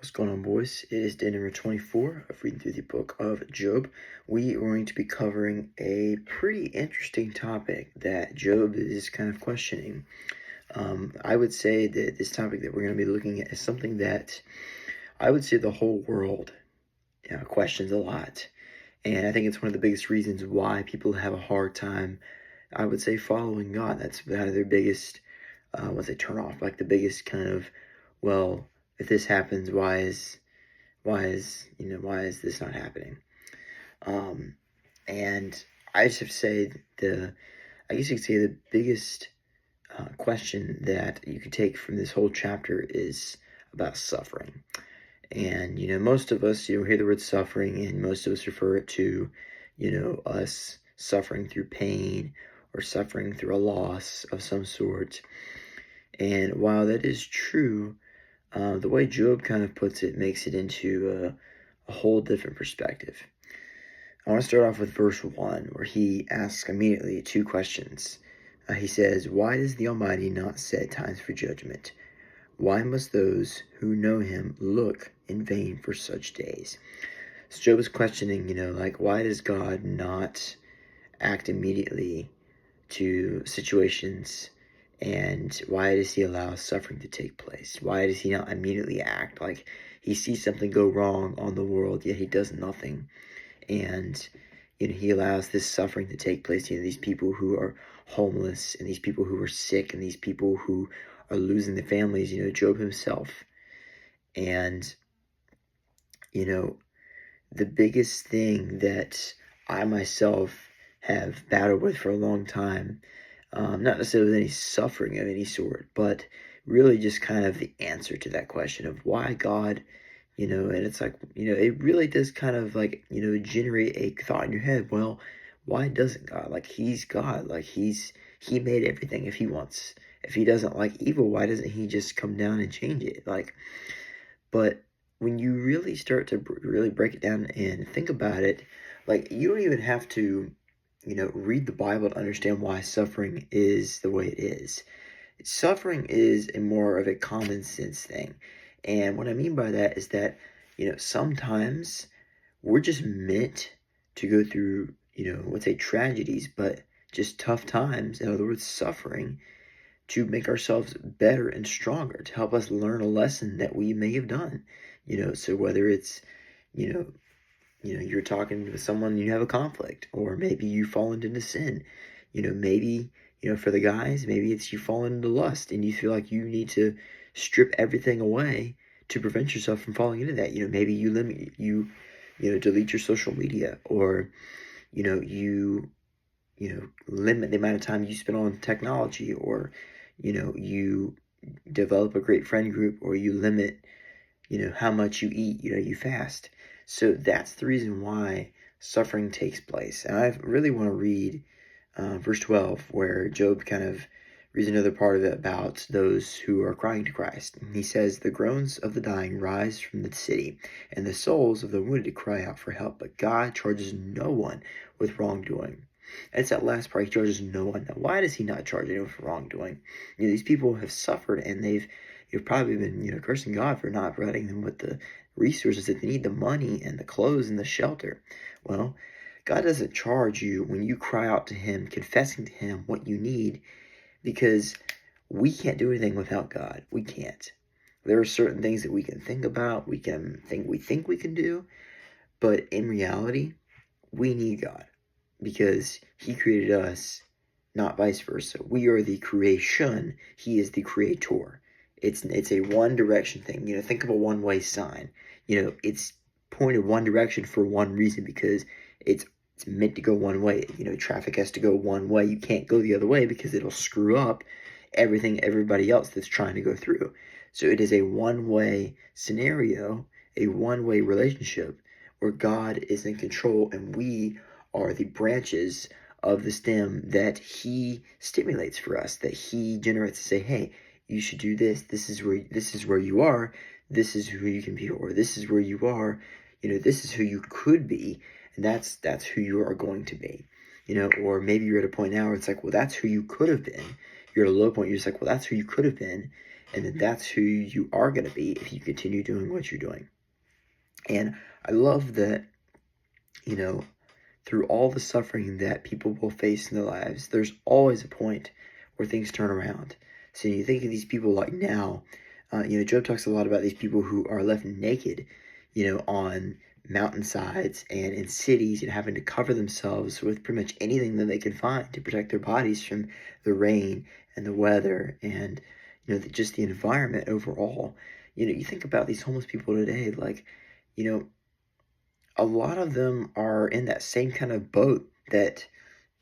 What's going on, boys? It is day number 24 of reading through the book of Job. We are going to be covering a pretty interesting topic that Job is kind of questioning. I would say that this topic that we're going to be looking at is something that I would say the whole world questions a lot. And I think it's one of the biggest reasons why people have a hard time, I would say, following God. That's kind of their biggest, turn off, like the biggest kind of, well, if this happens, why is this not happening? And I just have to say I guess you could say the biggest question that you could take from this whole chapter is about suffering. And, most of us, hear the word suffering, and most of us refer it to, us suffering through pain or suffering through a loss of some sort. And while that is true, the way Job kind of puts it makes it into a whole different perspective. I want to start off with verse 1, where he asks immediately two questions. He says, "Why does the Almighty not set times for judgment? Why must those who know him look in vain for such days?" So Job is questioning, why does God not act immediately to situations, and why does he allow suffering to take place? Why does he not immediately act? Like, he sees something go wrong on the world, yet he does nothing. And he allows this suffering to take place. These people who are homeless, and these people who are sick, and these people who are losing their families, Job himself. And the biggest thing that I myself have battled with for a long time, not necessarily with any suffering of any sort, but really just kind of the answer to that question of why God, and it's like, it really does kind of like, generate a thought in your head. Well, why doesn't God? Like, he's God. Like, he made everything. If he doesn't like evil, why doesn't he just come down and change it? But when you really start to really break it down and think about it, like, you don't even have to, read the Bible to understand why suffering is the way it is. Suffering is a more of a common sense thing. And what I mean by that is that, sometimes we're just meant to go through, let's say tragedies, but just tough times, in other words, suffering, to make ourselves better and stronger, to help us learn a lesson that we may have done. So whether it's, you're talking with someone, you have a conflict, or maybe you fall into sin, maybe, for the guys, maybe it's you fall into lust and you feel like you need to strip everything away to prevent yourself from falling into that. Maybe you delete your social media, or, you limit the amount of time you spend on technology, or, you develop a great friend group, or you limit, how much you eat, you fast. So that's the reason why suffering takes place. And I really want to read verse 12, where Job kind of reads another part of it about those who are crying to Christ. And he says, "The groans of the dying rise from the city, and the souls of the wounded cry out for help. But God charges no one with wrongdoing." And it's that last part, he charges no one. Now, why does he not charge anyone for wrongdoing? These people have suffered, and you've probably been, cursing God for not providing them with the resources that they need, the money and the clothes and the shelter. Well, God doesn't charge you when you cry out to him, confessing to him what you need, because we can't do anything without God. We can't. There are certain things that we can think about, we think we can do, but in reality, we need God, because he created us, not vice versa. We are the creation, he is the creator. It's a one direction thing. Think of a one-way sign. It's pointed one direction for one reason, because it's meant to go one way. Traffic has to go one way. You can't go the other way because it'll screw up everybody else that's trying to go through. So it is a one-way scenario, a one-way relationship, where God is in control and we are the branches of the stem that he stimulates for us, that he generates to say, hey, you should do this. This is where you are. This is who you can be, or this is where you are. This is who you could be, and that's who you are going to be. Or maybe you're at a point now where it's like, well, that's who you could have been. You're at a low point. You're just like, well, that's who you could have been, and that that's who you are going to be if you continue doing what you're doing. And I love that, you know, through all the suffering that people will face in their lives, there's always a point where things turn around. So you think of these people like now, Job talks a lot about these people who are left naked, on mountainsides and in cities, having to cover themselves with pretty much anything that they can find to protect their bodies from the rain and the weather and, just the environment overall. You think about these homeless people today, like, a lot of them are in that same kind of boat that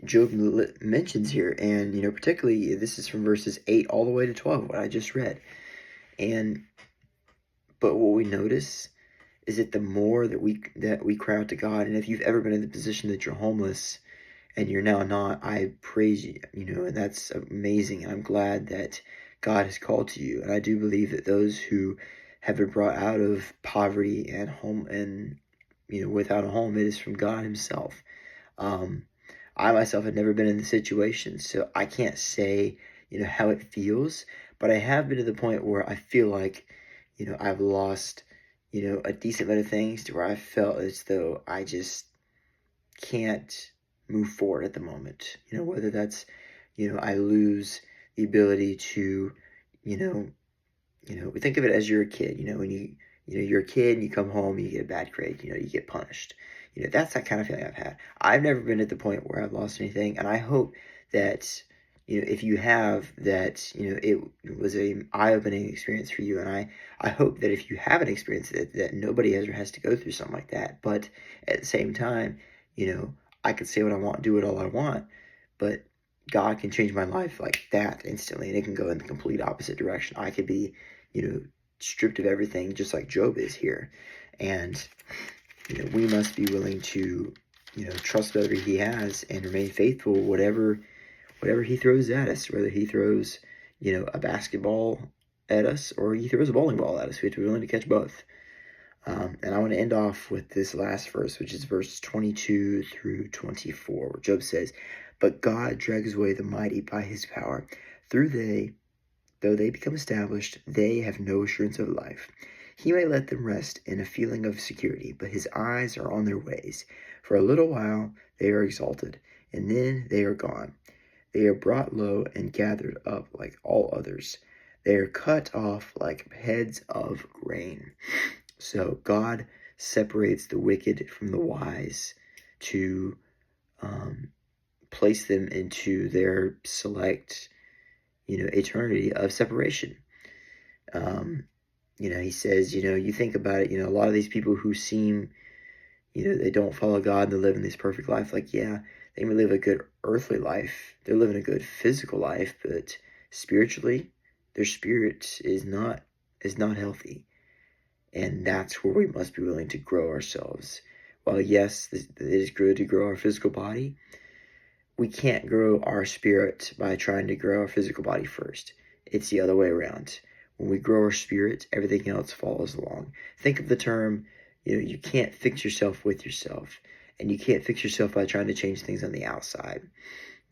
Job mentions here. And, particularly this is from verses 8 all the way to 12, what I just read. But what we notice is that the more that we cry out to God, and if you've ever been in the position that you're homeless and you're now not, I praise you, and that's amazing. I'm glad that God has called to you. And I do believe that those who have been brought out of poverty and home and without a home, it is from God himself. I myself had never been in the situation, so I can't say, how it feels, but I have been to the point where I feel like, I've lost, a decent amount of things to where I felt as though I just can't move forward at the moment. Whether that's, I lose the ability to, think of it as you're a kid, when you're a kid and you come home and you get a bad grade, you get punished. That's that kind of feeling I've had. I've never been at the point where I've lost anything, and I hope that, if you have, that, it was an eye-opening experience for you, and I hope that if you haven't experienced it, that nobody ever has to go through something like that. But at the same time, I could say what I want, do it all I want, but God can change my life like that instantly, and it can go in the complete opposite direction. I could be, stripped of everything, just like Job is here. And, we must be willing to, trust whatever he has and remain faithful, whatever he throws at us, whether he throws, a basketball at us or he throws a bowling ball at us. We have to be willing to catch both. And I want to end off with this last verse, which is verse 22 through 24, where Job says, "But God drags away the mighty by his power. Though they become established, they have no assurance of life. He may let them rest in a feeling of security, but his eyes are on their ways. For a little while they are exalted, and then they are gone. They are brought low and gathered up like all others. They are cut off like heads of grain." So God separates the wicked from the wise to place them into their select, eternity of separation. He says, you think about it, a lot of these people who seem, they don't follow God and they live in this perfect life. Like, yeah, they may live a good earthly life. They're living a good physical life, but spiritually, their spirit is not healthy. And that's where we must be willing to grow ourselves. While yes, it is good to grow our physical body, we can't grow our spirit by trying to grow our physical body first. It's the other way around. When we grow our spirit, everything else follows along. Think of the term, you can't fix yourself with yourself. And you can't fix yourself by trying to change things on the outside.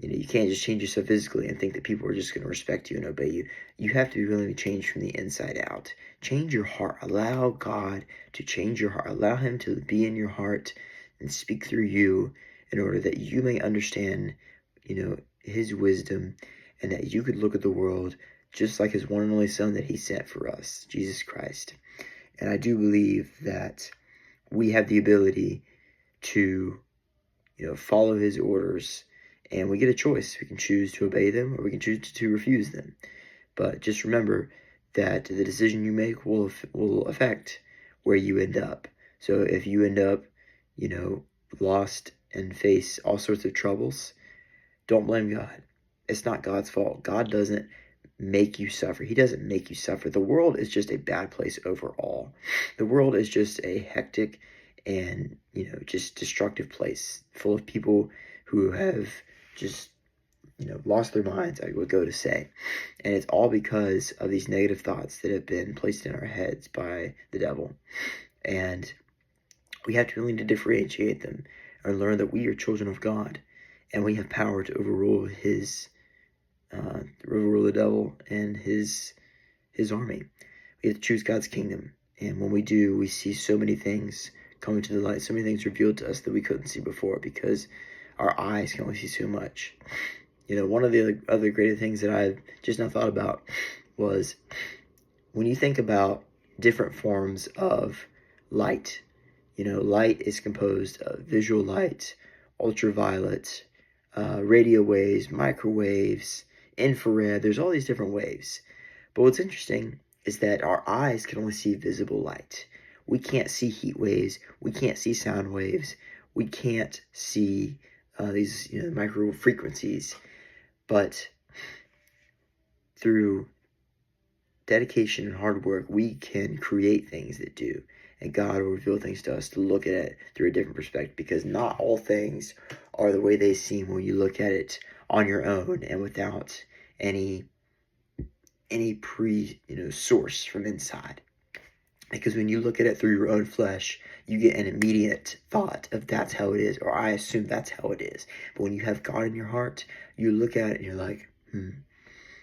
You can't just change yourself physically and think that people are just going to respect you and obey you. You have to be willing to change from the inside out. Change your heart. Allow God to change your heart. Allow him to be in your heart and speak through you in order that you may understand, his wisdom, and that you could look at the world just like his one and only Son that he sent for us, Jesus Christ. And I do believe that we have the ability to, follow his orders, and we get a choice. We can choose to obey them or we can choose to refuse them. But just remember that the decision you make will affect where you end up. So if you end up, lost and face all sorts of troubles, don't blame God. It's not God's fault. God doesn't make you suffer. He doesn't make you suffer. The world is just a bad place overall. The world is just a hectic and, just destructive place full of people who have just, lost their minds, I would go to say. And it's all because of these negative thoughts that have been placed in our heads by the devil. And we have to be willing to differentiate them and learn that we are children of God and we have power to overrule the devil and his his army. We have to choose God's kingdom. And when we do, we see so many things coming to the light, so many things revealed to us that we couldn't see before because our eyes can only see so much. One of the other great things that I've just now thought about was when you think about different forms of light. Light is composed of visual light, ultraviolet, radio waves, microwaves, infrared. There's all these different waves. But what's interesting is that our eyes can only see visible light. We can't see heat waves. We can't see sound waves. We can't see these micro frequencies. But through dedication and hard work, we can create things that do. And God will reveal things to us to look at it through a different perspective, because not all things are the way they seem when you look at it on your own and without any source from inside. Because when you look at it through your own flesh, you get an immediate thought of that's how it is, or I assume that's how it is. But when you have God in your heart, you look at it and you're like,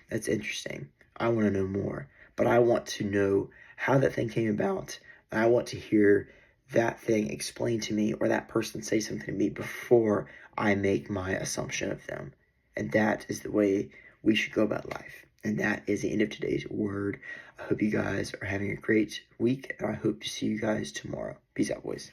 that's interesting. I want to know more. But I want to know how that thing came about. And I want to hear that thing explained to me, or that person say something to me before I make my assumption of them. And that is the way we should go about life. And that is the end of today's word. I hope you guys are having a great week, and I hope to see you guys tomorrow. Peace out, boys.